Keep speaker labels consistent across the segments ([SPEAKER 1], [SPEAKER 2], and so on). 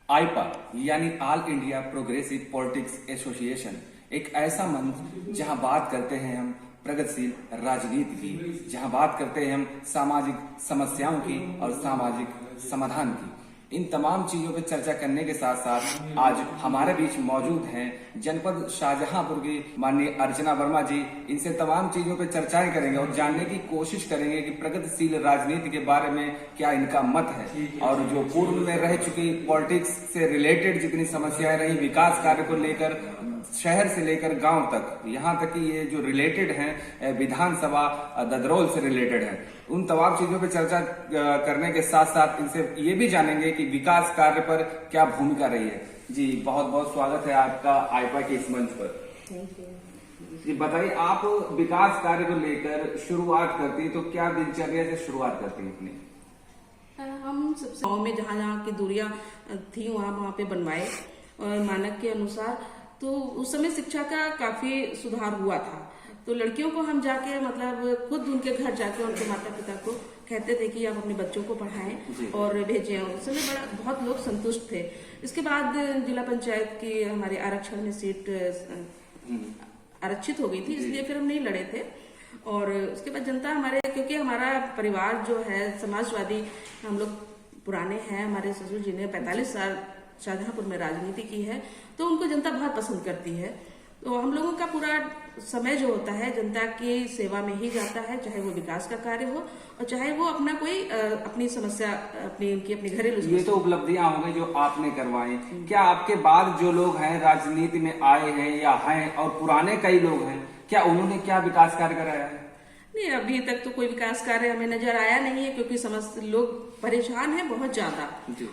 [SPEAKER 1] आईपा यानी all India progressive politics association एक ऐसा मंच जहां बात करते हैं हम प्रगतिशील राजनीति की, जहां बात करते हैं हम सामाजिक समस्याओं की और सामाजिक समाधान की। इन तमाम चीजों पर चर्चा करने के साथ साथ आज हमारे बीच मौजूद हैं जनपद शाहजहांपुर की माननीय अर्चना वर्मा जी। इनसे तमाम चीजों पर चर्चाएं करेंगे और जानने की कोशिश करेंगे कि प्रगतिशील राजनीति के बारे में क्या इनका मत है और जो पूर्व में रह चुकी पॉलिटिक्स से रिलेटेड जितनी समस्याएं रही, विकास कार्य को लेकर शहर से लेकर गांव तक, यहाँ तक कि ये जो रिलेटेड हैं विधानसभा ददरोल से रिलेटेड है, उन तमाम चीजों पर चर्चा करने के साथ साथ इनसे ये भी जानेंगे कि विकास कार्य पर क्या भूमिका रही है। जी बहुत बहुत स्वागत है आपका आईपा के इस मंच पर।
[SPEAKER 2] Thank you.
[SPEAKER 1] जी बताइए, आप विकास कार्य को लेकर शुरुआत करती है तो क्या दिनचर्या से शुरुआत करती है अपनी?
[SPEAKER 2] हम सबसे गाँव में जहाँ जहाँ की दूरियां थी वहाँ पे बनवाए और मानक के अनुसार। तो उस समय शिक्षा का काफी सुधार हुआ था। तो लड़कियों को हम जाके मतलब खुद उनके घर जाके उनके माता पिता को कहते थे कि आप अपने बच्चों को पढ़ाएं और भेजें। उस समय बहुत लोग संतुष्ट थे। इसके बाद जिला पंचायत की हमारे आरक्षण में सीट आरक्षित हो गई थी, इसलिए फिर हम नहीं लड़े थे। और उसके बाद जनता हमारे, क्योंकि हमारा परिवार जो है समाजवादी, हम लोग पुराने हैं, हमारे ससुर जी ने 45 साल शाहजहांपुर में राजनीति की है, तो उनको जनता बहुत पसंद करती है। तो हम लोगों का पूरा समय जो होता है जनता की सेवा में ही जाता है, चाहे वो विकास का कार्य हो और चाहे वो अपना कोई अपनी समस्या अपनी घरेलू।
[SPEAKER 1] ये तो उपलब्धियां हो गई जो आपने करवाई। क्या आपके बाद जो लोग हैं राजनीति में आए हैं या हैं और पुराने कई लोग हैं, क्या उन्होंने क्या विकास कार्य कराया है?
[SPEAKER 2] नहीं, अभी तक तो कोई विकास कार्य हमें नजर आया नहीं है, क्योंकि समस्त लोग परेशान हैं बहुत ज्यादा।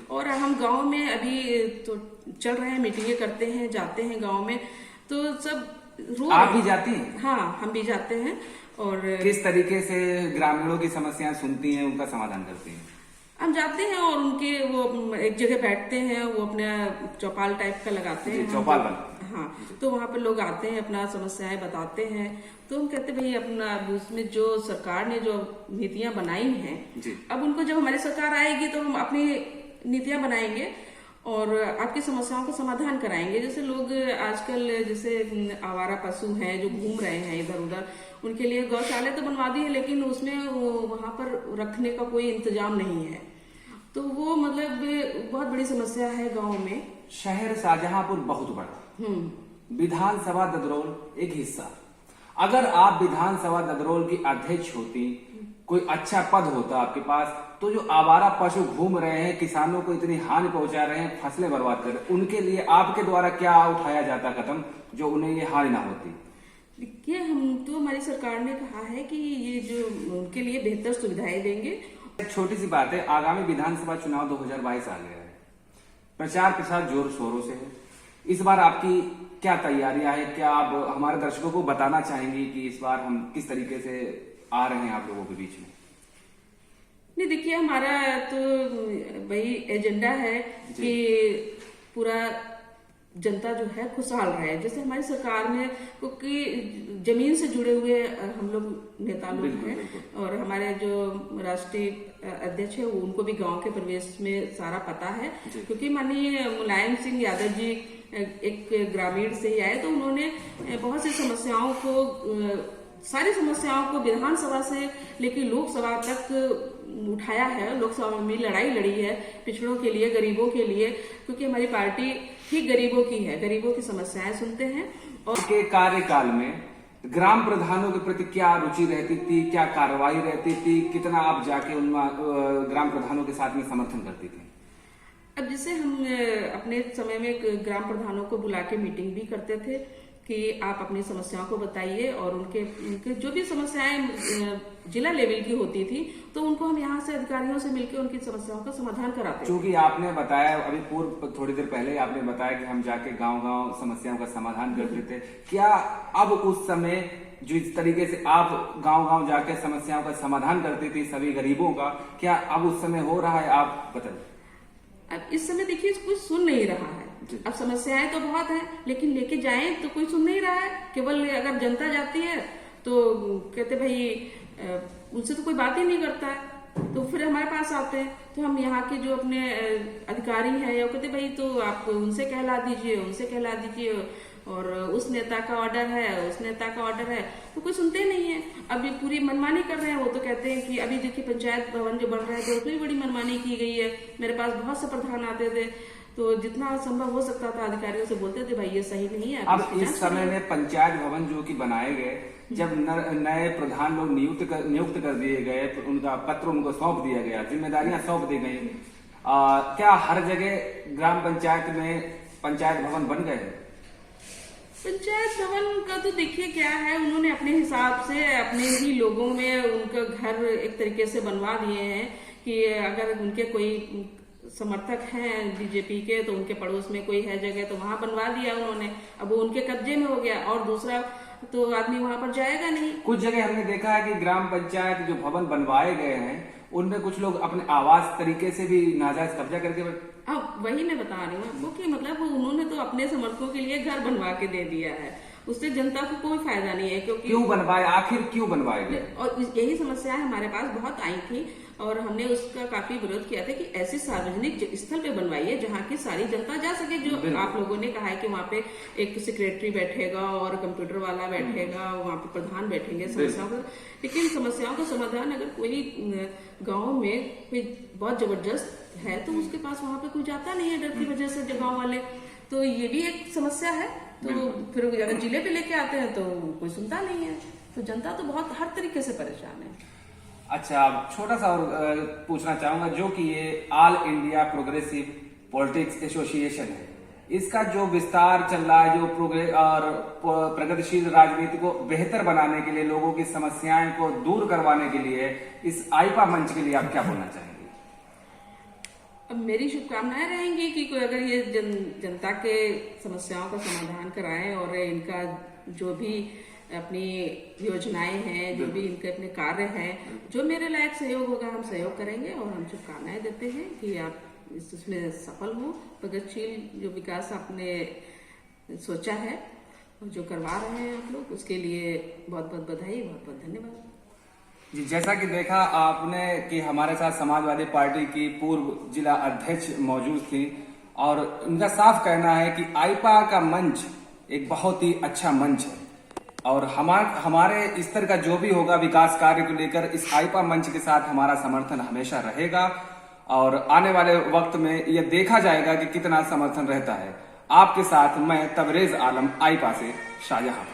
[SPEAKER 2] और हम गांव में अभी तो चल रहे हैं, मीटिंगें करते हैं, जाते हैं गांव में, तो सब रोज।
[SPEAKER 1] आप भी जाती हैं?
[SPEAKER 2] हाँ, हम भी जाते हैं। और
[SPEAKER 1] किस तरीके से ग्रामीणों की समस्याएं सुनती हैं, उनका समाधान करती हैं?
[SPEAKER 2] हम जाते हैं और उनके वो एक जगह बैठते हैं, वो अपना चौपाल टाइप का लगाते हैं।
[SPEAKER 1] चौपाल
[SPEAKER 2] हाँ, तो वहाँ पे लोग आते हैं, अपना समस्याएं बताते हैं। तो हम कहते भाई अपना उसमें जो सरकार ने जो नीतियां बनाई हैं, अब उनको जब हमारी सरकार आएगी तो हम अपनी नीतियां बनाएंगे और आपकी समस्याओं का समाधान कराएंगे। जैसे लोग आजकल जैसे आवारा पशु हैं जो घूम रहे हैं इधर उधर, उनके लिए गौशाला तो बनवा दी है, लेकिन उसमें वहां पर रखने का कोई इंतजाम नहीं है। तो वो मतलब बहुत बड़ी समस्या है गांव में।
[SPEAKER 1] शहर शाहजहांपुर बहुत बड़ा, विधानसभा ददरोल एक हिस्सा। अगर आप विधानसभा ददरोल की अध्यक्ष होती, कोई अच्छा पद होता आपके पास, तो जो आवारा पशु घूम रहे हैं, किसानों को इतनी हानि पहुंचा रहे हैं, फसलें बर्बाद कर रहे हैं, उनके लिए आपके द्वारा क्या उठाया जाता कदम जो उन्हें ये हानि ना होती?
[SPEAKER 2] देखिए, हम तो हमारी सरकार ने कहा है कि ये जो उनके लिए बेहतर सुविधाएं देंगे।
[SPEAKER 1] एक छोटी सी बात है, आगामी विधानसभा चुनाव 2022 आ गया है, प्रचार प्रसार जोर शोरों से है। इस बार आपकी क्या तैयारियां है? क्या आप हमारे दर्शकों को बताना चाहेंगी कि इस बार हम किस तरीके से आ रहे हैं आप लोगों के बीच में?
[SPEAKER 2] नहीं, देखिए, हमारा तो वही एजेंडा है कि पूरा जनता जो है खुशहाल रहे। जैसे हमारी सरकार ने, क्योंकि जमीन से जुड़े हुए हम लोग नेता लोग हैं और हमारे जो राष्ट्रीय अध्यक्ष है उनको भी गांव के परिवेश में सारा पता है, क्योंकि माननीय मुलायम सिंह यादव जी एक ग्रामीण से ही आए, तो उन्होंने बहुत सी समस्याओं को, सारी समस्याओं को विधानसभा से लेकर लोकसभा तक उठाया है। लोकसभा में लड़ाई लड़ी है पिछड़ों के लिए, गरीबों के लिए, क्योंकि हमारी पार्टी ही गरीबों की है, गरीबों की समस्याएं सुनते हैं। और
[SPEAKER 1] के कार्यकाल में ग्राम प्रधानों के प्रति क्या रुचि रहती थी, क्या कार्रवाई रहती थी, कितना आप जाके उन ग्राम प्रधानों के साथ में समर्थन करती थी?
[SPEAKER 2] अब जैसे हम अपने समय में ग्राम प्रधानों को बुला के मीटिंग भी करते थे कि आप अपनी समस्याओं को बताइए, और उनके जो भी समस्याएं जिला लेवल की होती थी तो उनको हम यहाँ से अधिकारियों से मिलकर उनकी समस्याओं का समाधान कराते।
[SPEAKER 1] क्योंकि आपने बताया अभी पूर्व थोड़ी देर पहले आपने बताया कि हम जाके गांव-गांव समस्याओं का समाधान करते थे। क्या अब उस समय जो इस तरीके से आप गांव-गांव जाके समस्याओं का समाधान करती थी सभी गरीबों का, क्या अब उस समय हो रहा है? आप बताइए।
[SPEAKER 2] अब इस समय देखिए कोई सुन नहीं रहा है। अब समस्याएं तो बहुत है, लेकिन लेके जाएं तो कोई सुन नहीं रहा है। केवल अगर जनता जाती है तो कहते भाई उनसे तो कोई बात ही नहीं करता है। तो फिर हमारे पास पास आते हैं, तो हम यहाँ के जो अपने अधिकारी हैं या कहते भाई तो आप उनसे कहला दीजिए, उनसे कहला दीजिए, और उस नेता का ऑर्डर है, उस नेता का ऑर्डर है, तो कोई सुनते नहीं है। अब ये पूरी मनमानी कर रहे हैं। वो तो कहते हैं कि अभी देखिए पंचायत भवन जो बन रहा है तो उसमें बड़ी मनमानी की गई है। मेरे पास बहुत से प्रधान आते थे, तो जितना संभव हो सकता था अधिकारियों से बोलते थे भाई ये सही नहीं है।
[SPEAKER 1] अब इस समय में पंचायत भवन जो कि बनाए गए, जब नए प्रधान लोग नियुक्त कर दिए गए, तो उनका पत्र उनको सौंप दिया गया, जिम्मेदारियां सौंप दी गई, क्या हर जगह ग्राम पंचायत में पंचायत भवन बन गए?
[SPEAKER 2] पंचायत भवन का तो देखिए क्या है, उन्होंने अपने हिसाब से अपने ही लोगों में उनका घर एक तरीके से बनवा दिए हैं कि अगर उनके कोई समर्थक हैं बीजेपी के तो उनके पड़ोस में कोई है जगह तो वहां बनवा दिया उन्होंने। अब वो उनके कब्जे में हो गया और दूसरा तो आदमी वहां पर जाएगा नहीं।
[SPEAKER 1] कुछ जगह हमने देखा है कि ग्राम पंचायत जो भवन बनवाए गए हैं उनमें कुछ लोग अपने आवास तरीके से भी नाजायज कब्जा करके
[SPEAKER 2] अब वही मैं बता रही हूँ आपको कि मतलब उन्होंने तो अपने समर्थकों के लिए घर बनवा के दे दिया है, उससे जनता को कोई फायदा नहीं है। क्योंकि
[SPEAKER 1] क्यों बनवाए, आखिर क्यों बनवाए गए?
[SPEAKER 2] और यही समस्याएं हमारे पास बहुत आई थी और हमने उसका काफी विरोध किया था कि ऐसी सार्वजनिक स्थल पे बनवाइए जहाँ की सारी जनता जा सके। जो आप लोगों ने कहा है कि वहाँ पे एक सेक्रेटरी बैठेगा और कंप्यूटर वाला बैठेगा, वहाँ पे प्रधान बैठेंगे समस्याओं का, लेकिन समस्याओं का समाधान अगर कोई गाँव में कोई बहुत जबरदस्त है तो उसके पास वहाँ पे कोई जाता नहीं है डर की वजह से गाँव वाले, तो ये भी एक समस्या है। तो फिर अगर जिले पे लेके आते हैं तो कोई सुनता नहीं है, तो जनता तो बहुत हर तरीके से परेशान है।
[SPEAKER 1] अच्छा, छोटा सा और पूछना चाहूंगा, जो कि ये all India progressive politics association है, इसका जो विस्तार चल रहा है, जो प्रोग्रेस और प्रगतिशील राजनीति को बेहतर बनाने के लिए, लोगों की समस्याएं को दूर करवाने के लिए, इस आईपा मंच के लिए आप क्या बोलना चाहेंगे?
[SPEAKER 2] अब मेरी शुभकामनाएं रहेंगी कि कोई अगर ये जनता के समस्याओं का समाधान कराएं और इनका जो भी अपनी योजनाएं हैं, जो भी इनके अपने कार्य हैं, जो मेरे लायक सहयोग होगा हम सहयोग करेंगे और हम शुभकामनाएं देते हैं कि आप इसमें सफल हो। प्रगतिशील जो विकास आपने सोचा है और जो करवा रहे हैं आप लोग, उसके लिए बहुत बहुत बधाई, बहुत बहुत धन्यवाद
[SPEAKER 1] जी। जैसा कि देखा आपने कि हमारे साथ समाजवादी पार्टी की पूर्व जिला अध्यक्ष मौजूद थी और उनका साफ कहना है कि आईपा का मंच एक बहुत ही अच्छा मंच है और हमारे स्तर का जो भी होगा विकास कार्य को लेकर इस आईपा मंच के साथ हमारा समर्थन हमेशा रहेगा और आने वाले वक्त में यह देखा जाएगा कि कितना समर्थन रहता है। आपके साथ मैं तबरेज आलम, आईपा से, शाहजहां।